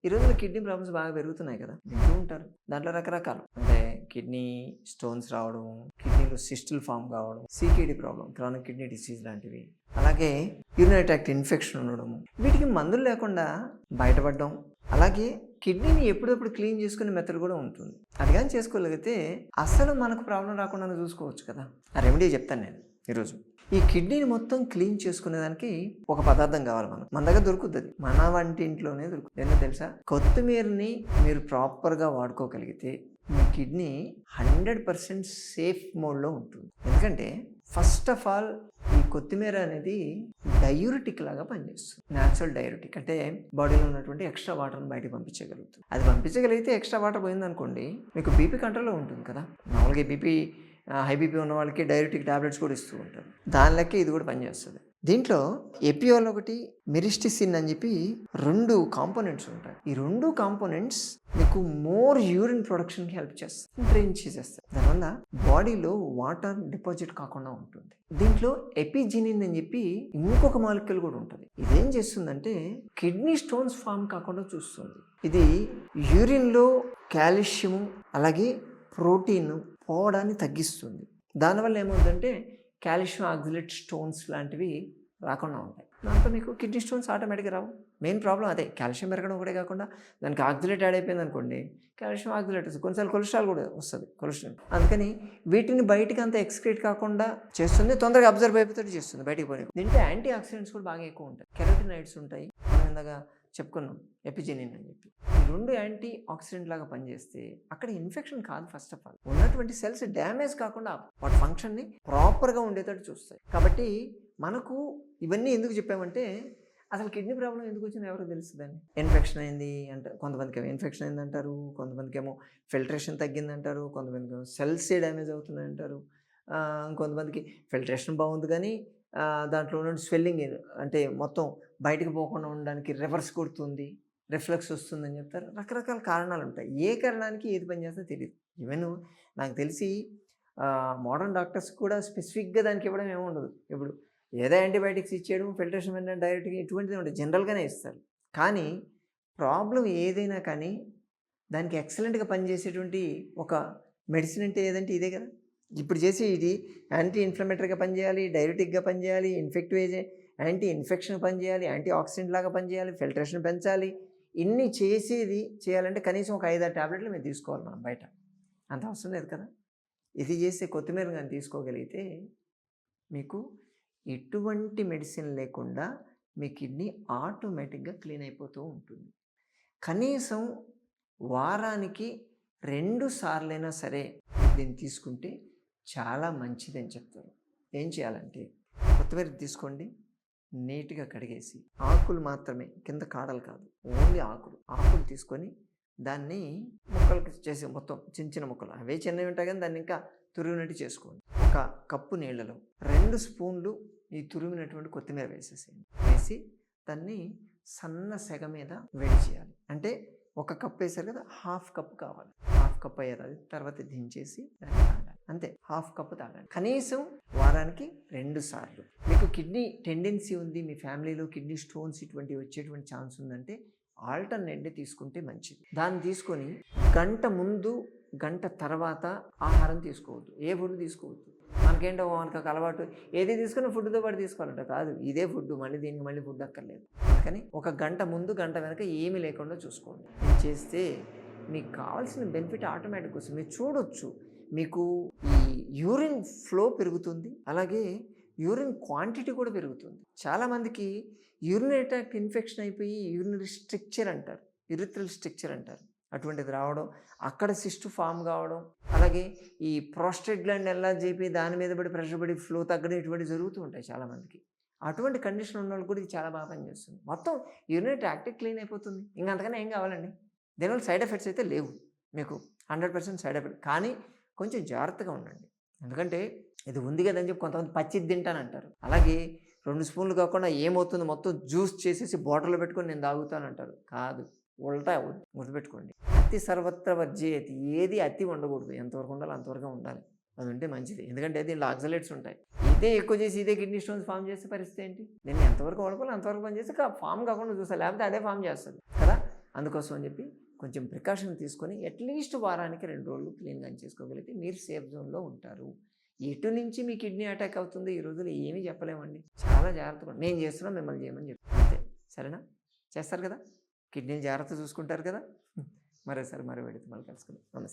ఈ రోజుల్లో kidney problems బాగా పెరుగుతున్నాయి కదా! వింటూ ఉంటారు. దాంట్లో రకరకాలు అంటే కిడ్నీ స్టోన్స్ రావడం, కిడ్నీలో సిస్టులు ఫార్మ్ కావడం, CKD problem, chronic kidney disease లాంటివి. అలాగే యూరినరీ ట్రాక్ట్ ఇన్ఫెక్షన్ ఉండడము. వీటికి మందులు లేకుండా బయటపడడం. అలాగే కిడ్నీని ఎప్పుడప్పుడు క్లీన్ చేసుకునే మెథడ్ కూడా ఉంటుంది. అది గాని చేసుకోగలిగితే అస్సలు మనకు ప్రాబ్లమ్ రాకుండానే చూసుకోవచ్చు కదా! ఆ రెమెడీ చెప్తాను నేను ఈరోజు. ఈ కిడ్నీని మొత్తం క్లీన్ చేసుకునేదానికి ఒక పదార్థం కావాలి మనకు. మన దగ్గర దొరుకుతుంది. మన వంటింట్లోనే దొరుకుతుంది. ఏంటో తెలుసా? కొత్తిమీరని మీరు ప్రాపర్‌గా వాడుకోగలిగితే మీ కిడ్నీ 100% సేఫ్ మోడ్‌లో ఉంటుంది. ఎందుకంటే ఫస్ట్ ఆఫ్ ఆల్ ఈ కొత్తిమీర అనేది డయూరిటిక్ లాగా పనిచేస్తుంది. న్యాచురల్ డయూరిటిక్ అంటే బాడీలో ఉన్నటువంటి ఎక్స్ట్రా వాటర్ని బయటకు పంపించగలుగుతుంది. అది పంపించగలిగితే ఎక్స్ట్రా వాటర్ పోయిందనుకోండి మీకు బీపీ కంట్రోల్లో ఉంటుంది కదా! మామూలుగా బీపీ హై బీపీ ఉన్న వాళ్ళకి డయూరిటిక్ టాబ్లెట్స్ కూడా ఇస్తూ ఉంటారు. దాని లెక్క ఇది కూడా పనిచేస్తుంది. దీంట్లో ఎపియోల్ ఒకటి, మిరిస్టిసిన్ అని చెప్పి 2 కాంపోనెంట్స్ ఉంటాయి. ఈ 2 కాంపోనెంట్స్ మీకు మోర్ యూరిన్ ప్రొడక్షన్కి హెల్ప్ చేస్తాయి, డ్రైన్ చేసేస్తాయి. దానివల్ల బాడీలో వాటర్ డిపాజిట్ కాకుండా ఉంటుంది. దీంట్లో ఎపిజినిన్ అని చెప్పి ఇంకొక మాలిక్యూల్ కూడా ఉంటుంది. ఇదేం చేస్తుందంటే కిడ్నీ స్టోన్స్ ఫామ్ కాకుండా చూస్తుంది. ఇది యూరిన్లో కాల్షియం అలాగే ప్రోటీన్ పోవడాన్ని తగ్గిస్తుంది. దానివల్ల ఏమవుతుందంటే కాల్షియం ఆక్సిలేట్ స్టోన్స్ లాంటివి రాకుండా ఉంటాయి. దాంతో మీకు కిడ్నీ స్టోన్స్ ఆటోమేటిక్గా రావు. మెయిన్ ప్రాబ్లం అదే. కాల్షియం పెరగడం ఒకటే కాకుండా దానికి ఆక్సిలేట్ యాడ్ అయిపోయింది అనుకోండి, కాల్షియం ఆక్సిలేట్ వస్తుంది. కొన్నిసార్లు కొలెస్ట్రాల్ కూడా వస్తుంది. కొలెస్ట్రాల్ అందుకని వీటిని బయటికి అంత ఎక్స్క్రీట్ కాకుండా చేస్తుంది. తొందరగా అబ్జర్వ్ అయిపోతుంది, చేస్తుంది బయటికి పోయి. దీంట్లో యాంటీ ఆక్సిడెంట్స్ కూడా బాగా ఎక్కువ ఉంటాయి. కెరోటినాయిడ్స్ ఉంటాయి. మనం ఇందాక చెప్పుకున్నాం ఎపిజెనిన్ అని చెప్పి. ఈ 2 యాంటీ ఆక్సిడెంట్ లాగా పనిచేస్తే అక్కడ ఇన్ఫెక్షన్ కాదు. ఫస్ట్ ఆఫ్ ఆల్ ఉన్నటువంటి సెల్స్ డ్యామేజ్ కాకుండా వాటి ఫంక్షన్ని ప్రాపర్గా ఉండేటట్టు చూస్తాయి. కాబట్టి మనకు ఇవన్నీ ఎందుకు చెప్పామంటే అసలు కిడ్నీ ప్రాబ్లం ఎందుకు వచ్చిందో ఎవరికి తెలుస్తుందండి. ఇన్ఫెక్షన్ అయింది అంటారు, కొంతమందికి ఏమో ఇన్ఫెక్షన్ అయింది అంటారు, కొంతమందికి ఏమో ఫిల్ట్రేషన్ తగ్గింది అంటారు, కొంతమందికి ఏమో సెల్సే డ్యామేజ్ అవుతున్నాయి అంటారు, ఇంకొంతమందికి ఫిల్ట్రేషన్ బాగుంది కానీ దాంట్లో ఉన్న స్వెల్లింగ్ అంటే మొత్తం బయటకు పోకుండా ఉండడానికి రివర్స్ కొడుతుంది, రిఫ్లెక్స్ వస్తుందని చెప్తారు. రకరకాల కారణాలు ఉంటాయి. ఏ కారణానికి ఏది పని చేస్తుందో తెలియదు. ఈవెన్ నాకు తెలిసి మోడర్న్ డాక్టర్స్ కూడా స్పెసిఫిక్గా దానికి ఇవ్వడం ఏమి ఉండదు. ఇప్పుడు ఏదో యాంటీబయాటిక్స్ ఇచ్చేయడం, ఫిల్ట్రేషన్ మీద డైరెక్ట్గా ఇటువంటిది ఉంటుంది, జనరల్గానే ఇస్తారు. కానీ ప్రాబ్లం ఏదైనా కానీ దానికి ఎక్సలెంట్గా పనిచేసేటువంటి ఒక మెడిసిన్ అంటే ఏదంటే ఇదే కదా. ఇప్పుడు చేసి ఇది యాంటీ ఇన్ఫ్లమేటరీగా పనిచేయాలి, డైరెటిక్గా పనిచేయాలి, ఇన్ఫెక్టివ్ యాంటీ ఇన్ఫెక్షన్ పనిచేయాలి, యాంటీ ఆక్సిడెంట్ లాగా పనిచేయాలి, ఫిల్ట్రేషన్ పెంచాలి. ఇన్ని చేయాలంటే కనీసం ఒక 5-6 టాబ్లెట్లు మీరు తీసుకోవాలి మనం బయట. అంత అవసరం లేదు కదా. ఇది చేసే కొత్తిమీర కానీ తీసుకోగలిగితే మీకు ఎటువంటి మెడిసిన్ లేకుండా మీ కిడ్నీ ఆటోమేటిక్గా క్లీన్ అయిపోతూ ఉంటుంది. కనీసం వారానికి 2 సార్లైనా సరే దీన్ని తీసుకుంటే చాలా మంచిదని చెప్తారు. ఏం చేయాలంటే కొత్తిమీర తీసుకోండి, నీట్గా కడిగేసి ఆకులు మాత్రమే, కింద కాడలు కాదు, ఓన్లీ ఆకులు తీసుకొని దాన్ని ముక్కలకి చేసి మొత్తం చిన్న చిన్న ముక్కలు, అవే చిన్నవి ఉంటాయి కానీ దాన్ని ఇంకా తురిమినట్టు చేసుకోండి. ఒక కప్పు నీళ్ళలో 2 స్పూన్లు ఈ తురిమినటువంటి కొత్తిమీర వేసి దాన్ని సన్న సెగ మీద వేడి చేయాలి. అంటే ఒక కప్ వేసారు కదా, హాఫ్ కప్ కావాలి. హాఫ్ కప్ అయ్యేది తర్వాత దించేసి దాన్ని తాగాలి. అంతే, హాఫ్ కప్ తాగాలి కనీసం వారానికి 2 సార్లు. మీకు కిడ్నీ టెండెన్సీ ఉంది, మీ ఫ్యామిలీలో కిడ్నీ స్టోన్స్ ఇటువంటివి వచ్చేటువంటి ఛాన్స్ ఉందంటే ఆల్టర్నేట్ని తీసుకుంటే మంచిది. దాన్ని తీసుకొని గంట ముందు గంట తర్వాత ఆహారం తీసుకోవద్దు, ఏ ఫుడ్ తీసుకోవద్దు. మనకేంటో మనకు అలవాటు ఏది తీసుకుని ఫుడ్తో పాటు తీసుకోవాలంట, కాదు ఇదే ఫుడ్, దీనికి మళ్ళీ ఫుడ్ అక్కర్లేదు. కానీ ఒక గంట ముందు గంట వెనక ఏమీ లేకుండా చూసుకోండి. ఇది చేస్తే మీకు కావాల్సిన బెనిఫిట్ ఆటోమేటిక్ వస్తుంది. మీరు చూడొచ్చు, మీకు ఈ యూరిన్ ఫ్లో పెరుగుతుంది, అలాగే యూరిన్ క్వాంటిటీ కూడా పెరుగుతుంది. చాలామందికి యూరినరీ ట్రాక్ట్ ఇన్ఫెక్షన్ అయిపోయి యూరినరీ స్ట్రక్చర్ అంటారు, యూరిథ్రల్ స్ట్రక్చర్ అంటారు, అటువంటిది రావడం, అక్కడ సిస్ట్ ఫామ్ కావడం, అలాగే ఈ ప్రోస్టేట్ గ్లాండ్ ఎన్లార్జ్ అయిపోయి దాని మీద పడి ప్రెషర్ పడి ఫ్లో తగ్గడం, ఇటువంటివి జరుగుతూ ఉంటాయి చాలామందికి. అటువంటి కండిషన్ ఉన్న వాళ్ళు కూడా ఇది చాలా బాగా పనిచేస్తుంది. మొత్తం యూరినరీ ట్రాక్ట్ క్లీన్ అయిపోతుంది. ఇంకా అంతకన్నా ఏం కావాలండి. దీనివల్ల సైడ్ ఎఫెక్ట్స్ అయితే లేవు, మీకు 100% సైడ్ ఎఫెక్ట్. కానీ కొంచెం జాగ్రత్తగా ఉండండి. ఎందుకంటే ఇది ఉంది కదని చెప్పి కొంతమంది పచ్చిది తింటానంటారు. అలాగే 2 స్పూన్లు కాకుండా ఏమవుతుంది మొత్తం జ్యూస్ చేసేసి బాటిల్లో పెట్టుకొని నేను తాగుతానంటారు. కాదు, ఉల్టా గుర్తుపెట్టుకోండి. అతి సర్వత్ర వర్జేయతి, ఏది అతి ఉండకూడదు. ఎంతవరకు ఉండాలో అంతవరకు ఉండాలి. అది ఉంటే మంచిది. ఎందుకంటే దీనిలో ఆక్సలేట్స్ ఉంటాయి. ఇదే ఎక్కువ చేసి ఇదే కిడ్నీ స్టోన్స్ ఫామ్ చేసే పరిస్థితి ఏంటి? దీన్ని ఎంతవరకు వాడుకోవాలి అంతవరకు పని చేసి ఫామ్ కాకుండా చూస్తారు, లేకపోతే అదే ఫామ్ చేస్తుంది కదా. అందుకోసం అని చెప్పి కొంచెం ప్రికాషన్ తీసుకొని అట్లీస్ట్ వారానికి 2 రోజులు క్లీన్గా చేసుకోగలిగితే మీరు సేఫ్ జోన్లో ఉంటారు. ఎటు నుంచి మీ కిడ్నీ అటాక్ అవుతుందో ఈ రోజుల్లో ఏమీ చెప్పలేమండి. చాలా జాగ్రత్తగా నేను చేస్తున్నా, మిమ్మల్ని చేయమని చెప్పి అంతే. సరేనా? చేస్తారు కదా? కిడ్నీని జాగ్రత్త చూసుకుంటారు కదా? మరోసారి మరో వీడియోతో మళ్ళీ కలుసుకుందాం. నమస్తే.